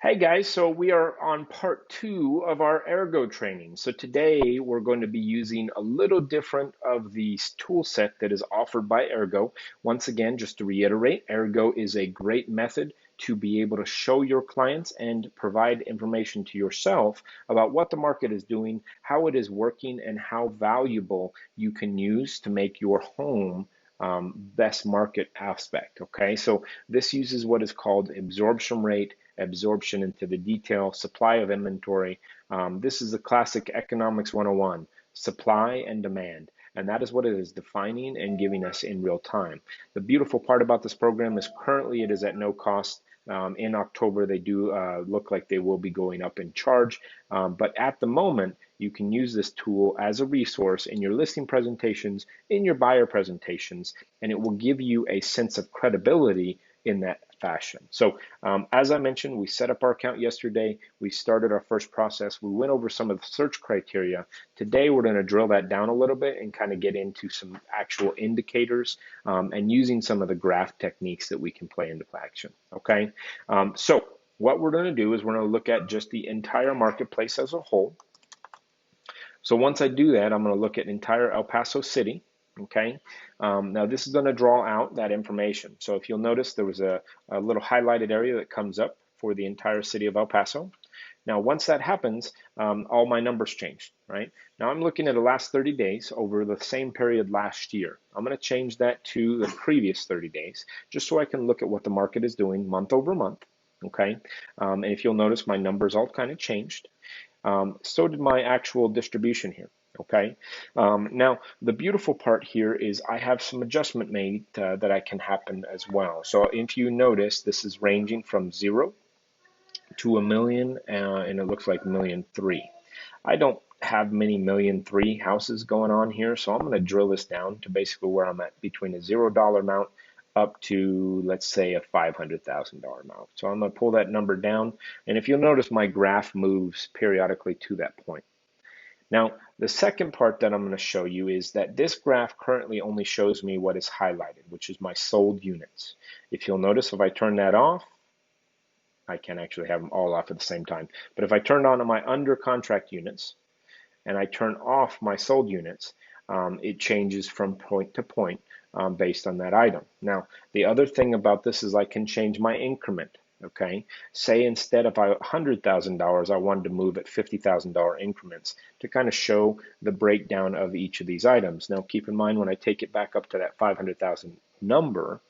Hey guys, so we are on part two of our Aergo training. So today we're going to be using a little different of the tool set that is offered by Aergo. Once again, just to reiterate, Aergo is a great method to be able to show your clients and provide information to yourself about what the market is doing, how it is working, and how valuable you can use to make your home best market aspect. Okay, so this uses what is called absorption rate, absorption into the detail, supply of inventory. This is the classic economics 101, supply and demand. And that is what it is defining and giving us in real time. The beautiful part about this program is currently it is at no cost. In October, they do look like they will be going up in charge. But at the moment, you can use this tool as a resource in your listing presentations, in your buyer presentations, and it will give you a sense of credibility in that fashion. So as I mentioned, we set up our account yesterday. We started our first process. We went over some of the search criteria. Today, we're going to drill that down a little bit and kind of get into some actual indicators and using some of the graph techniques that we can play into action. Okay, so what we're going to do is we're going to look at just the entire marketplace as a whole. So once I do that, I'm going to look at entire El Paso City. Okay, now this is going to draw out that information. So if you'll notice, there was a little highlighted area that comes up for the entire city of El Paso. Now, once that happens, all my numbers changed, right? Now I'm looking at the last 30 days over the same period last year. I'm going to change that to the previous 30 days, just so I can look at what the market is doing month over month, okay? And if you'll notice, my numbers all kind of changed. So did my actual distribution here. Okay. Now, the beautiful part here is I have some adjustment made that I can happen as well. So if you notice, this is ranging from 0 to a million, and it looks like 1,000,003. I don't have many 1,000,003 houses going on here, so I'm going to drill this down to basically where I'm at between a $0 amount up to, let's say, a $500,000 amount. So I'm going to pull that number down, and if you'll notice, my graph moves periodically to that point. Now, the second part that I'm going to show you is that this graph currently only shows me what is highlighted, which is my sold units. If you'll notice, if I turn that off, I can actually have them all off at the same time. But if I turn on my under contract units and I turn off my sold units, it changes from point to point based on that item. Now, the other thing about this is I can change my increment. Okay, say instead of $100,000, I wanted to move at $50,000 increments to kind of show the breakdown of each of these items. Now, keep in mind when I take it back up to that 500,000 number,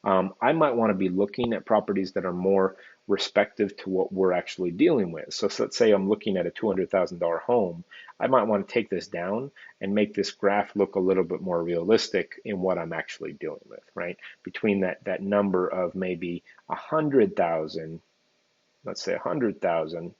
I might want to be looking at properties that are more respective to what we're actually dealing with. So let's say I'm looking at a $200,000 home. I might want to take this down and make this graph look a little bit more realistic in what I'm actually dealing with, right? Between that number of maybe 100,000, let's say 100,000,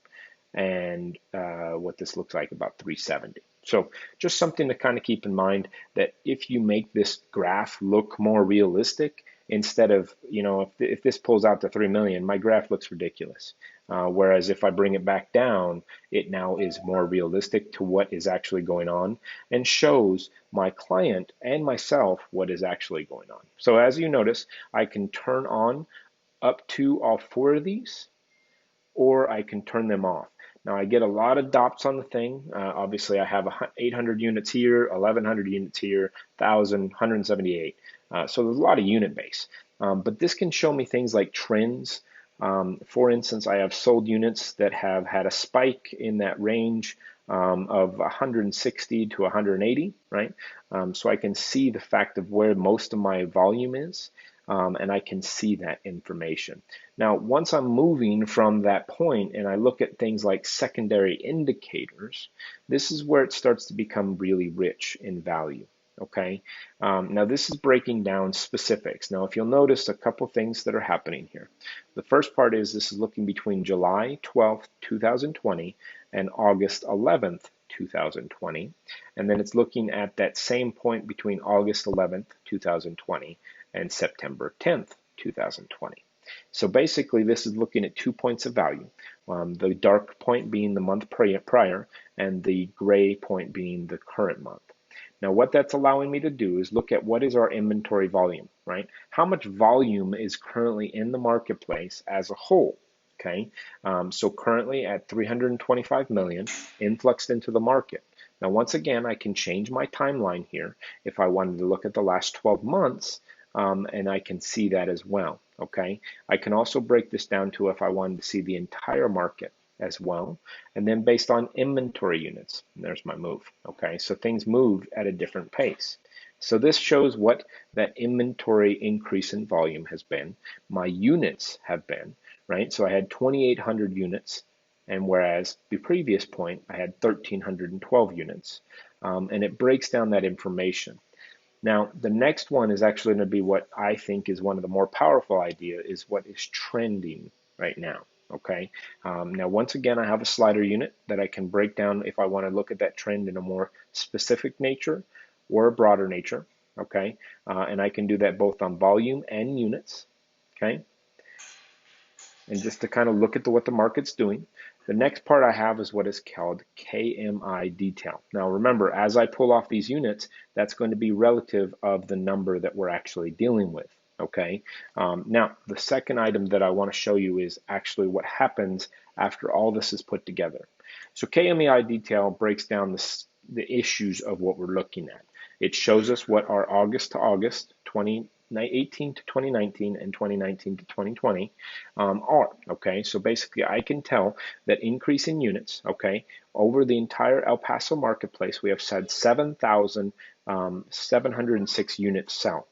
and what this looks like about 370. So just something to kind of keep in mind that if you make this graph look more realistic, instead of, if this pulls out to 3 million, my graph looks ridiculous. Whereas if I bring it back down, it now is more realistic to what is actually going on and shows my client and myself what is actually going on. So as you notice, I can turn on up to all 4 of these, or I can turn them off. Now I get a lot of dots on the thing. Obviously I have 800 units here, 1100 units here, 1000, 178. So there's a lot of unit base. But this can show me things like trends. For instance, I have sold units that have had a spike in that range of 160 to 180, right? So I can see the fact of where most of my volume is. And I can see that information. Now, once I'm moving from that point and I look at things like secondary indicators, this is where it starts to become really rich in value. Okay, now this is breaking down specifics. Now, if you'll notice a couple things that are happening here. The first part is this is looking between July 12th, 2020 and August 11th, 2020. And then it's looking at that same point between August 11th, 2020 and September 10th, 2020. So basically, this is looking at 2 points of value, the dark point being the month prior and the gray point being the current month. Now, what that's allowing me to do is look at what is our inventory volume, right? How much volume is currently in the marketplace as a whole, okay? So currently at 325 million influxed into the market. Now, once again, I can change my timeline here if I wanted to look at the last 12 months, and I can see that as well, okay? I can also break this down to if I wanted to see the entire market as well, and then based on inventory units. There's my move, okay? So things move at a different pace. So this shows what that inventory increase in volume has been. My units have been, right? So I had 2,800 units, and whereas the previous point, I had 1,312 units. And it breaks down that information. Now, the next one is actually going to be what I think is one of the more powerful ideas, is what is trending right now. Okay. Now, once again, I have a slider unit that I can break down if I want to look at that trend in a more specific nature or a broader nature. Okay. And I can do that both on volume and units. Okay. And just to kind of look at what the market's doing. The next part I have is what is called KMI detail. Now remember, as I pull off these units, that's going to be relative of the number that we're actually dealing with, okay? Now, the second item that I want to show you is actually what happens after all this is put together. So KMI detail breaks down the issues of what we're looking at. It shows us what our August to August 2018 to 2019 and 2019 to 2020 are, okay? So basically I can tell that increase in units, okay, over the entire El Paso marketplace, we have said 7,706 units sell.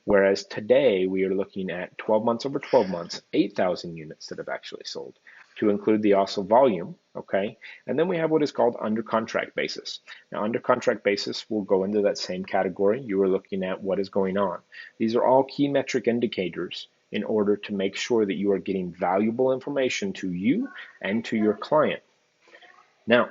Whereas today we are looking at 12 months over 12 months, 8,000 units that have actually sold, to include the also volume, okay? And then we have what is called under contract basis. Now, under contract basis will go into that same category. You are looking at what is going on. These are all key metric indicators in order to make sure that you are getting valuable information to you and to your client. Now,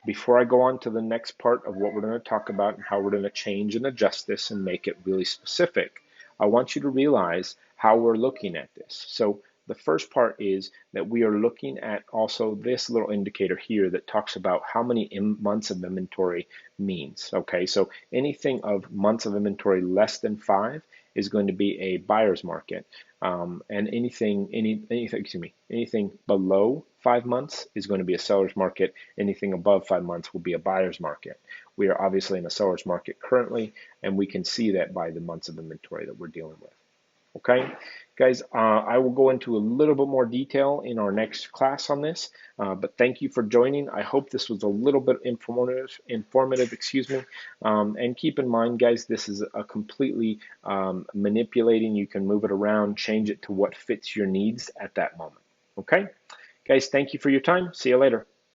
before I go on to the next part of what we're going to talk about and how we're going to change and adjust this and make it really specific, I want you to realize how we're looking at this. So the first part is that we are looking at also this little indicator here that talks about how many months of inventory means. Okay, so anything of months of inventory less than 5 is going to be a buyer's market. And anything below 5 months is going to be a seller's market. Anything above 5 months will be a buyer's market. We are obviously in a seller's market currently, and we can see that by the months of inventory that we're dealing with. Okay, guys, I will go into a little bit more detail in our next class on this, but thank you for joining. I hope this was a little bit informative, and keep in mind, guys, this is a completely manipulating. You can move it around, change it to what fits your needs at that moment. Okay, guys, thank you for your time. See you later.